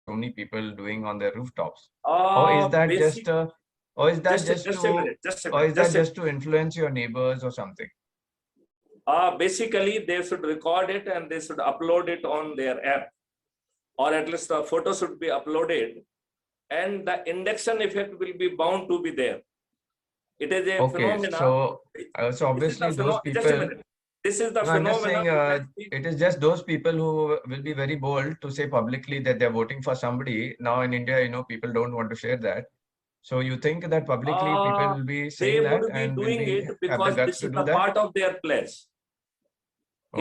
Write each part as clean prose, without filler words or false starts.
so many people doing on their rooftops? Or is that Basic, just a minute, just to influence your neighbors or something? Basically, they should record it and they should upload it on their app, or at least the photo should be uploaded, and the induction effect will be bound to be there. It is a phenomena. So obviously those people. Just a minute. This is the No, I'm just phenomena. saying it is just those people who will be very bold to say publicly that they're voting for somebody. Now in India, people don't want to share that. So you think that publicly people will be saying They that would be and will doing be it have the because guts this to is do the that? part of their pledge.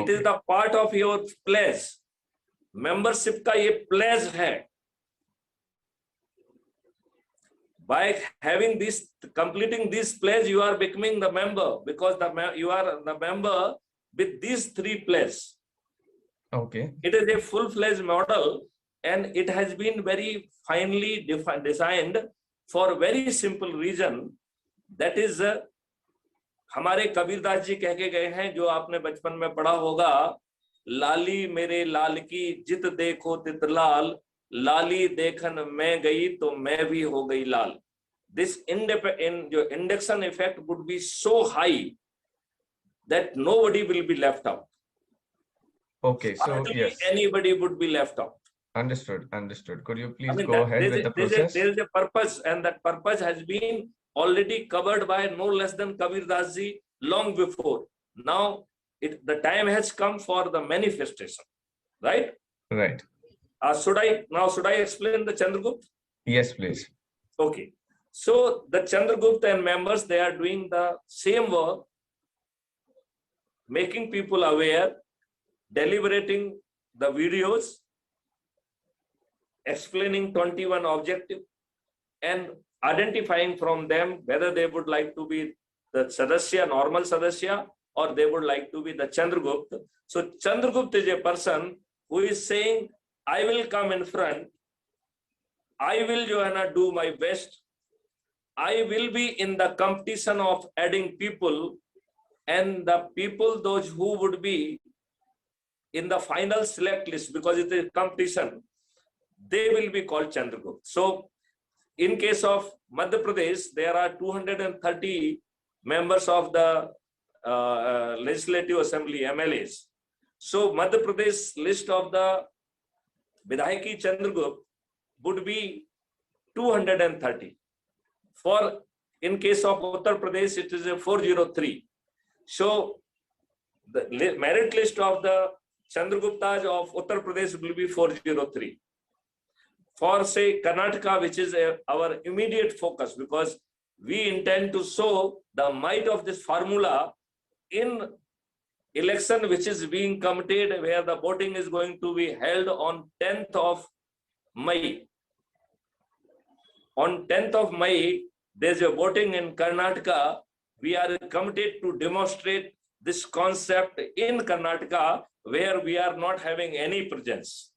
It is Okay. the part of your pledge. Membership का ये pledge है. By having this, completing this pledge, you are becoming the member, because you are the member with these three pledges. Okay. It is a full-fledged model, and it has been very finely designed for a very simple reason. That is, हमारे कबीरदास जी कह के गए हैं, जो आपने बचपन में पढ़ा होगा, लाली मेरे लाल की जित देखो तित लाल, लाली देखन मैं गई तो मैं भी हो गई लाल. This induction effect would be so high that nobody will be left out. Okay, so hardly yes, anybody would be left out. understood. Could you please go ahead with the process? There is a purpose, and that purpose has been already covered by no less than Kabir Das ji long before. Now the time has come for the manifestation, right? Right. Should I explain the Chandragupta? Yes, please. Okay. So the Chandragupta and members, they are doing the same work, making people aware, deliberating the videos, explaining 21 objectives, and identifying from them whether they would like to be the Sadasya, normal Sadasya, or they would like to be the Chandragupta. So Chandragupta is a person who is saying, I will come in front, I will, Johanna, do my best, I will be in the competition of adding people, and the people, those who would be in the final select list, because it is a competition, they will be called Chandragupta. So in case of Madhya Pradesh, there are 230 members of the Legislative Assembly, MLAs. So Madhya Pradesh list of the Vidhayaki Chandragupta would be 230. For in case of Uttar Pradesh, it is a 403. So the merit list of the Chandraguptas of Uttar Pradesh will be 403. For say Karnataka, which is our immediate focus, because we intend to show the might of this formula in election which is being committed, where the voting is going to be held on 10th of May. On 10th of May, there's a voting in Karnataka. We are committed to demonstrate this concept in Karnataka, where we are not having any presence.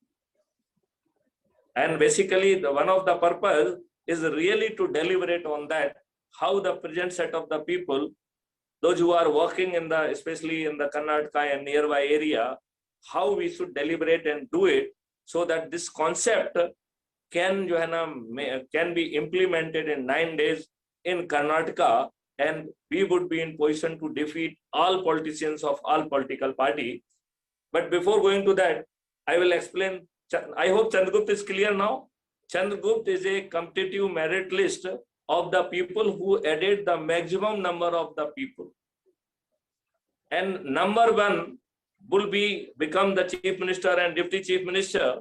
And basically, one of the purpose is really to deliberate on that, how the present set of the people, those who are working in the, especially in the Karnataka and nearby area, how we should deliberate and do it, so that this concept can be implemented in 9 days in Karnataka, and we would be in position to defeat all politicians of all political party. But before going to that, I will explain. I hope Chandragupta is clear now. Chandragupta is a competitive merit list of the people who added the maximum number of the people. And number one will become the Chief Minister and Deputy Chief Minister.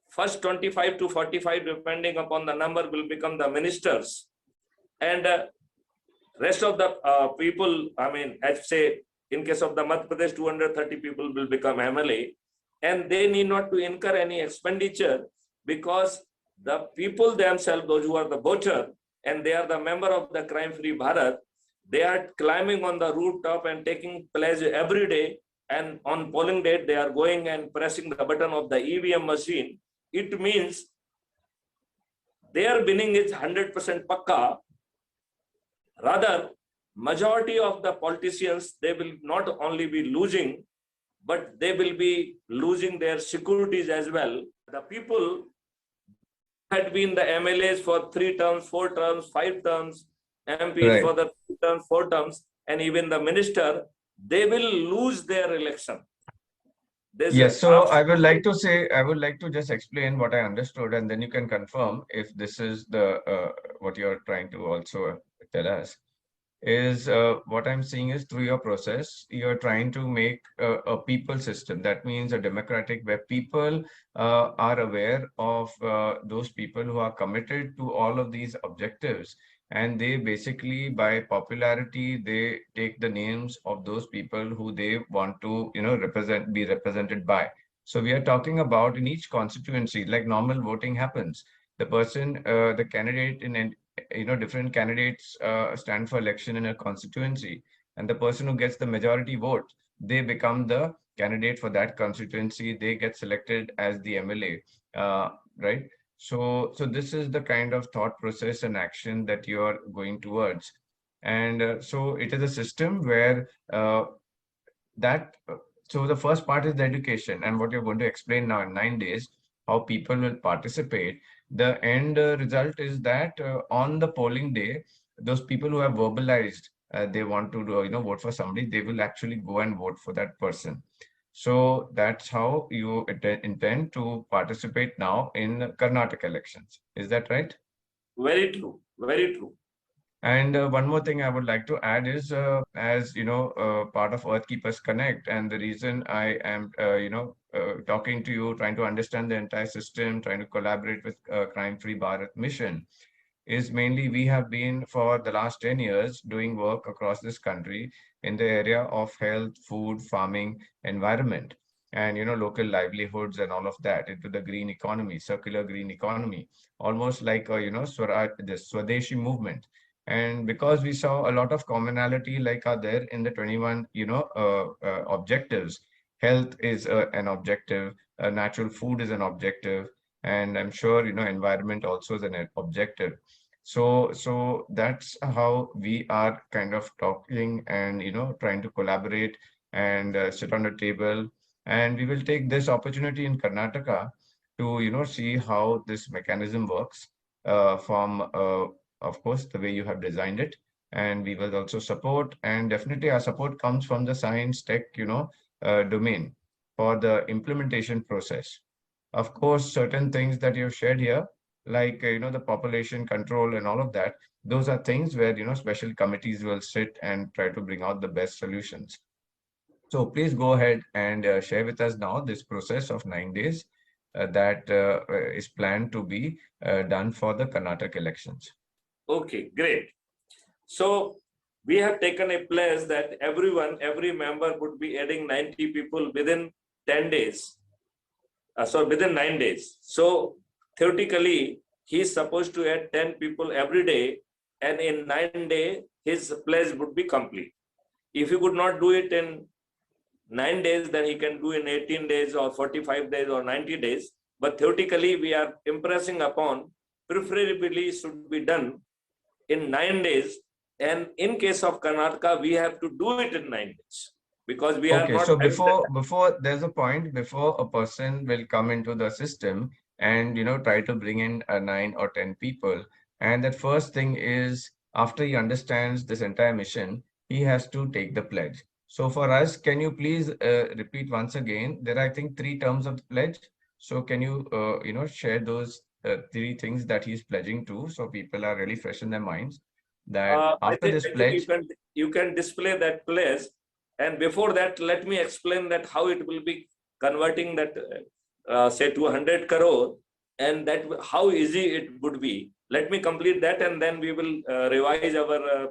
First 25 to 45, depending upon the number, will become the ministers. And rest of the people, I'd say, in case of the Madhya Pradesh, 230 people will become MLA. And they need not to incur any expenditure, because the people themselves, those who are the voter, and they are the member of the crime-free Bharat, they are climbing on the rooftop and taking pledge every day. And on polling date, they are going and pressing the button of the EVM machine. It means their winning is 100% pakka. Rather, majority of the politicians, they will not only be losing, but they will be losing their securities as well. The people had been the MLAs for 3 terms, 4 terms, 5 terms, MPs Right. for the 3 terms, 4 terms, and even the minister, they will lose their election. Yes, so I would like to say, I would like to just explain what I understood, and then you can confirm if this is the what you're trying to also tell us. Is what I'm seeing is through your process, you're trying to make a people system. That means a democratic where people are aware of those people who are committed to all of these objectives. And they basically, by popularity, they take the names of those people who they want to, be represented by. So we are talking about in each constituency, like normal voting happens. The person, the candidate in different candidates stand for election in a constituency, and the person who gets the majority vote, they become the candidate for that constituency. They get selected as the MLA, right? So this is the kind of thought process and action that you're going towards. And so it is a system where that so the first part is the education, and what you're going to explain now in 9 days, how people will participate. The end result is that on the polling day, those people who have verbalized they want to vote for somebody, they will actually go and vote for that person. So that's how you intend to participate now in Karnataka elections. Is that right? Very true. Very true. And one more thing I would like to add is, as you know, part of Earth Keepers Connect, and the reason I am, talking to you, trying to understand the entire system, trying to collaborate with Crime Free Bharat mission, is mainly we have been for the last 10 years doing work across this country in the area of health, food, farming, environment, and local livelihoods and all of that into the green economy, circular green economy, almost like the Swadeshi movement. And because we saw a lot of commonality like are there in the 21 objectives. Health is an objective, natural food is an objective, and I'm sure environment also is an objective. So that's how we are kind of talking and trying to collaborate and sit on the table. And we will take this opportunity in Karnataka to see how this mechanism works from of course the way you have designed it. And we will also support, and definitely our support comes from the science tech domain for the implementation process. Of course, certain things that you've shared here, like the population control and all of that, those are things where special committees will sit and try to bring out the best solutions. So please go ahead and share with us now this process of 9 days that is planned to be done for the Karnataka elections. Okay, great. So we have taken a place that every member would be adding 90 people within 10 days. So within 9 days. So theoretically, he is supposed to add 10 people every day, and in 9 days, his pledge would be complete. If he could not do it in 9 days, then he can do in 18 days or 45 days or 90 days. But theoretically, we are impressing upon preferably should be done in 9 days. And in case of Karnataka, we have to do it in 9 days because we are Okay, not so having before there's a point before a person will come into the system and try to bring in 9 or 10 people, and that first thing is after he understands this entire mission, he has to take the pledge. So for us, can you please repeat once again? There are, I think, 3 terms of the pledge. So can you share those 3 things that he's pledging to, so people are really fresh in their minds that I after think this actually pledge. you can display that place, and before that, let me explain that how it will be converting that say to 100 crore, and that how easy it would be. Let me complete that, and then we will revise our